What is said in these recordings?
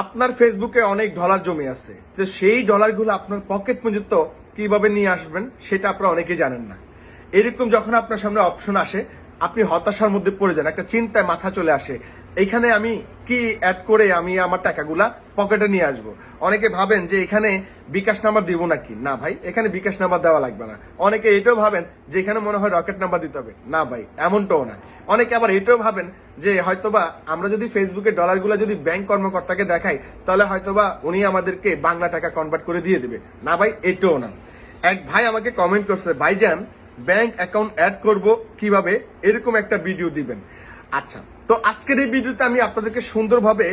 আপনার ফেসবুকে অনেক ডলার জমে আছে, তো সেই ডলারগুলো আপনার পকেট পর্যন্ত কিভাবে নিয়ে আসবেন সেটা আপনারা অনেকেই জানেন না। এরকম যখন আপনার সামনে অপশন আসে, আপনি হতাশার মধ্যে পড়ে যান, একটা চিন্তায় মাথা চলে আসে, এইখানে আমি কি অ্যাড করে আমি আমার টাকাগুলা পকেটে নিয়ে আসবো। অনেকে ভাবেন যে এখানে বিকাশ নাম্বার দিব নাকি, না ভাই, এখানে বিকাশ নাম্বার দেওয়া লাগবে না। অনেকে এটাও ভাবেন যে এখানে মনে হয় রকেট নাম্বার দিতে হবে, না ভাই, এমনটাও না। অনেকে আবার এটাও ভাবেন যে হয়তোবা আমরা যদি ফেসবুকে ডলারগুলো যদি ব্যাংক কর্মকর্তাকে দেখাই, তাহলে হয়তোবা উনি আমাদেরকে বাংলা টাকা কনভার্ট করে দিয়ে দেবে, না ভাই, এটাও না। এক ভাই আমাকে কমেন্ট করছে, ভাইজান ব্যাংক অ্যাকাউন্ট অ্যাড করব কিভাবে, এরকম একটা ভিডিও দিবেন। আচ্ছা, তো আজকের এই ভিডিওতে আমি আপনাদেরকে সুন্দরভাবে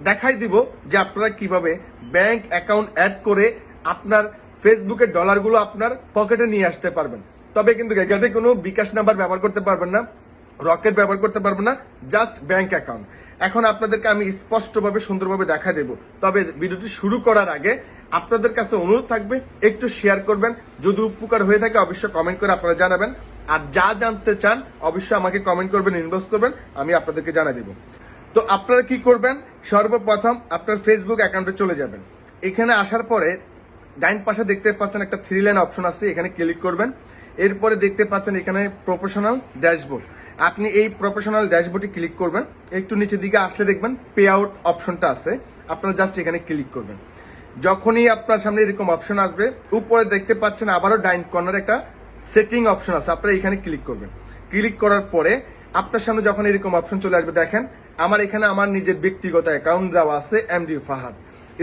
দেখাই দিব যে আপনারা কিভাবে ব্যাংক অ্যাকাউন্ট অ্যাড করে আপনার ফেসবুকের ডলারগুলো আপনার পকেটে নিয়ে আসতে পারবেন। তবে কিন্তু এখানে কোনো বিকাশ নাম্বার ব্যবহার করতে পারবেন না, রকেট ব্যবহার করতে পারবেন না, জাস্ট ব্যাংক অ্যাকাউন্ট। এখন আপনাদেরকে আমি স্পষ্টভাবে সুন্দরভাবে দেখা দেব। তবে ভিডিওটি শুরু করার আগে আপনাদের কাছে অনুরোধ থাকবে একটু শেয়ার করবেন, যদি উপকার হয়ে থাকে অবশ্যই কমেন্ট করে আপনারা জানাবেন। আর যা জানতে চান অবশ্যই আমাকে কমেন্ট করবেন, ইনবক্স করবেন, আমি আপনাদেরকে জানাই দেব। তো আপনারা কি করবেন, সর্বপ্রথম আপনার ফেসবুক অ্যাকাউন্টে চলে যাবেন। এখানে আসার পরে ডাইন পাশে দেখতে পাচ্ছেন একটা 3 লাইন অপশন আছে, এখানে ক্লিক করবেন। এরপরে দেখতে পাচ্ছেন এখানে প্রফেশনাল ড্যাশবোর্ড, আপনি এই প্রফেশনাল ড্যাশবোর্ডে ক্লিক করবেন। একটু নিচের দিকে আসলে দেখবেন পে আউট অপশনটা আছে, আপনারা জাস্ট এখানে ক্লিক করবেন। যখনই আপনার সামনে এরকম অপশন আসবে, উপরে দেখতে পাচ্ছেন আবারও ডাইন কর্নারে একটা সেটিং অপশন আছে, আপনারা এখানে ক্লিক করবেন। ক্লিক করার পরে আপনার সামনে যখন এরকম অপশন চলে আসবে, দেখেন আমার এখানে আমার নিজের ব্যক্তিগত অ্যাকাউন্ট দেওয়া আছে এমডি ফাহাদ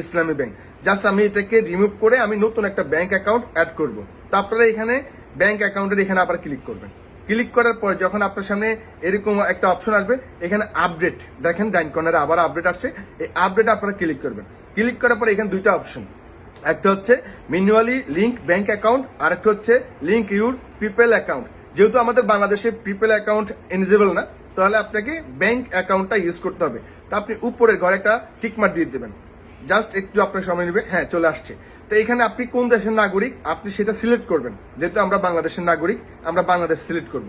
ইসলামী ব্যাংক। জাস্ট আমি এটাকে রিমুভ করে আমি নতুন একটা ব্যাংক অ্যাকাউন্ট অ্যাড করব। তো আপনারা এখানে ব্যাংক অ্যাকাউন্টের এখানে আবার ক্লিক করবেন। ক্লিক করার পরে যখন আপনার সামনে এরকম একটা অপশন আসবে, এখানে আপডেট, দেখেন ডাইন কর্নারে আবার আপডেট আসছে, এই আপডেট আপনারা ক্লিক করবেন। ক্লিক করার পরে এখানে দুইটা অপশন, একটা হচ্ছে ম্যানুয়ালি লিঙ্ক ব্যাংক অ্যাকাউন্ট, আর একটা হচ্ছে লিঙ্ক ইউর পিপল অ্যাকাউন্ট। যেহেতু আমাদের বাংলাদেশে পিপল অ্যাকাউন্ট এলিজিবল না, তাহলে আপনাকে ব্যাংক অ্যাকাউন্টটা ইউজ করতে হবে। তো আপনি উপরের ঘরে একটা টিকমার্ক দিয়ে দেবেন, জাস্ট একটু আপনার সময় নেবে। হ্যাঁ, চলে আসছে। তো এখানে আপনি কোন দেশের নাগরিক আপনি সেটা সিলেক্ট করবেন। যেহেতু আমরা বাংলাদেশের নাগরিক, আমরা বাংলাদেশ সিলেক্ট করব।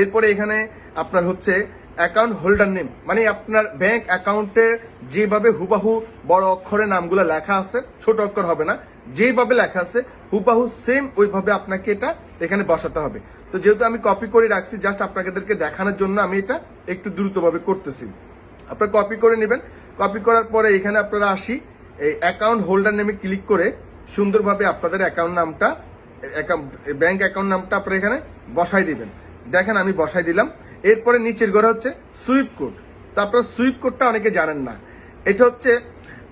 এরপরে এখানে আপনার হচ্ছে অ্যাকাউন্ট হোল্ডার নেম, মানে আপনার ব্যাংক অ্যাকাউন্টে যেভাবে হুবাহু বড় অক্ষরে নামগুলো লেখা আছে, ছোট অক্ষর হবে না, যেভাবে লেখা আছে হুবাহু সেম ওইভাবে আপনাকে এটা এখানে বসাতে হবে। তো যেহেতু আমি কপি করে রাখছি, জাস্ট আপনাদেরকে দেখানোর জন্য আমি এটা একটু দ্রুতভাবে করতেছি। আপনারা কপি করে নেবেন। কপি করার পরে এখানে আপনারা আসি, এই অ্যাকাউন্ট হোল্ডার নেমে ক্লিক করে সুন্দরভাবে আপনাদের অ্যাকাউন্ট নামটা, ব্যাংক অ্যাকাউন্ট নামটা আপনারা এখানে বসাই দিবেন। দেখেন আমি বসাই দিলাম। এরপরে নিচের ঘরে হচ্ছে সুইপ কোড। তো আপনারা সুইপ কোডটা অনেকে জানেন না। এটা হচ্ছে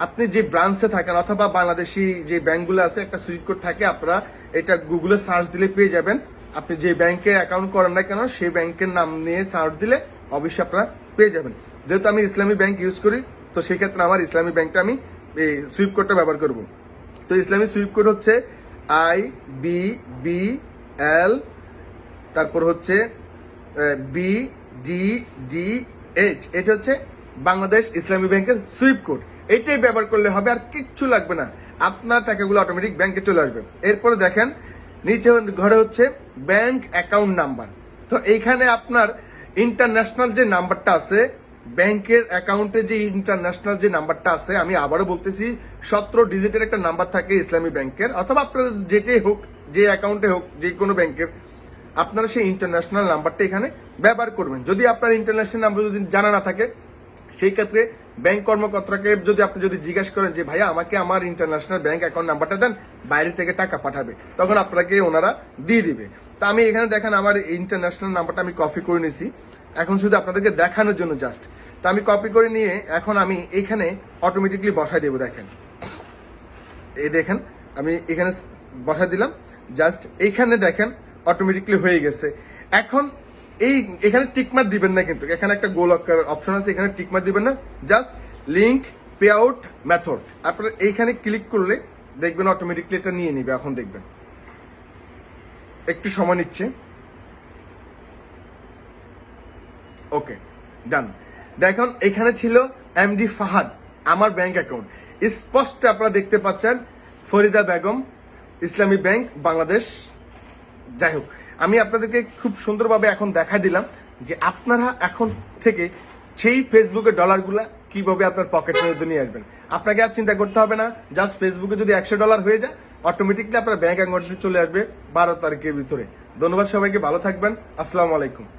আপনি যে ব্রাঞ্চে থাকেন অথবা বাংলাদেশি যে ব্যাংকগুলো আছে, একটা সুইপ কোড থাকে, আপনারা এটা গুগলে সার্চ দিলে পেয়ে যাবেন। আপনি যে ব্যাংকে অ্যাকাউন্ট করেন না কেন, সেই ব্যাংকের নাম নিয়ে সার্চ দিলে অবশ্যই আপনারা পেয়ে যাবেন। যেহেতু আমি ইসলামী ব্যাংক ইউজ করি, তো সেই ক্ষেত্রে আমার ইসলামী ব্যাংকটা আমি এই সুইপ কোডটা ব্যবহার করব। তো ইসলামী সুইপ কোড হচ্ছে IBBL, তারপর হচ্ছে BDDH। এটা হচ্ছে বাংলাদেশ ইসলামী ব্যাংকের সুইপ কোড। এইটাই ব্যবহার করলে হবে, আর কিচ্ছু লাগবে না, আপনার টাকাগুলো অটোমেটিক ব্যাংকে চলে আসবে। এরপরে দেখেন নিচে ঘরে হচ্ছে ব্যাংক অ্যাকাউন্ট নাম্বার। তো এইখানে আপনার ইন্টারন্যাশনাল যে নাম্বারটা আছে, ব্যাংকের অ্যাকাউন্টে যে ইন্টারন্যাশনাল যে নাম্বারটা আছে, আমি আবারও বলতেছি 17 ডিজিটের একটা নাম্বার থাকে ইসলামী ব্যাংকের, অথবা আপনার যেটাই হোক, যে অ্যাকাউন্টে হোক, যে কোনো ব্যাংকের, আপনারা সেই ইন্টারন্যাশনাল নাম্বারটা এখানে ব্যবহার করবেন। যদি আপনার ইন্টারন্যাশনাল নাম্বার যদি জানা না থাকে, সেই ক্ষেত্রে ব্যাংক কর্মকর্তাকে আপনি যদি জিজ্ঞাসা করেন যে ভাইয়া আমাকে আমার ইন্টারন্যাশনাল ব্যাংক অ্যাকাউন্ট নাম্বারটা দেন, বাইরে থেকে টাকা পাঠাবে, তখন আপনাকে ওনারা দিয়ে দিবে। তো আমি এখানে দেখেন আমার ইন্টারন্যাশনাল নাম্বারটা আমি কপি করে নিয়েছি, এখন শুধু আপনাদেরকে দেখানোর জন্য জাস্ট। তো আমি কপি করে নিয়ে এখন আমি এখানে অটোমেটিকলি বসাই দেবো। দেখেন, এই দেখেন আমি এখানে বসাই দিলাম, জাস্ট এইখানে দেখেন অটোমেটিকলি হয়ে গেছে। এখন এখানে টিকমার্ক দিবেন না, কিন্তু এখানে একটা গোল অপশন আছে, এখানে টিকমার্ক দিবেন না, just link pay out method আপনারা এইখানে ক্লিক করলে দেখবেন অটোমেটিকলি এটা নিয়ে নিবে। এখন দেখবেন একটু সময় নিচ্ছে। ওকে, ডান। দেখুন এখানে ছিল এমডি ফাহাদ আমার ব্যাংক অ্যাকাউন্ট, স্পষ্ট আপনারা দেখতে পাচ্ছেন ফরিদা বেগম ইসলামী ব্যাংক বাংলাদেশ। যাই হোক, আমি আপনাদেরকে খুব সুন্দরভাবে এখন দেখা দিলাম যে আপনারা এখন থেকে সেই ফেসবুকে ডলারগুলা কিভাবে আপনার পকেটের মধ্যে নিয়ে আসবেন। আপনাকে আর চিন্তা করতে হবে না, জাস্ট ফেসবুকে যদি $100 হয়ে যায় অটোমেটিকলি আপনার ব্যাংক অ্যাকাউন্টে চলে আসবে 12 তারিখের ভিতরে। ধন্যবাদ সবাইকে, ভালো থাকবেন। আসসালামু আলাইকুম।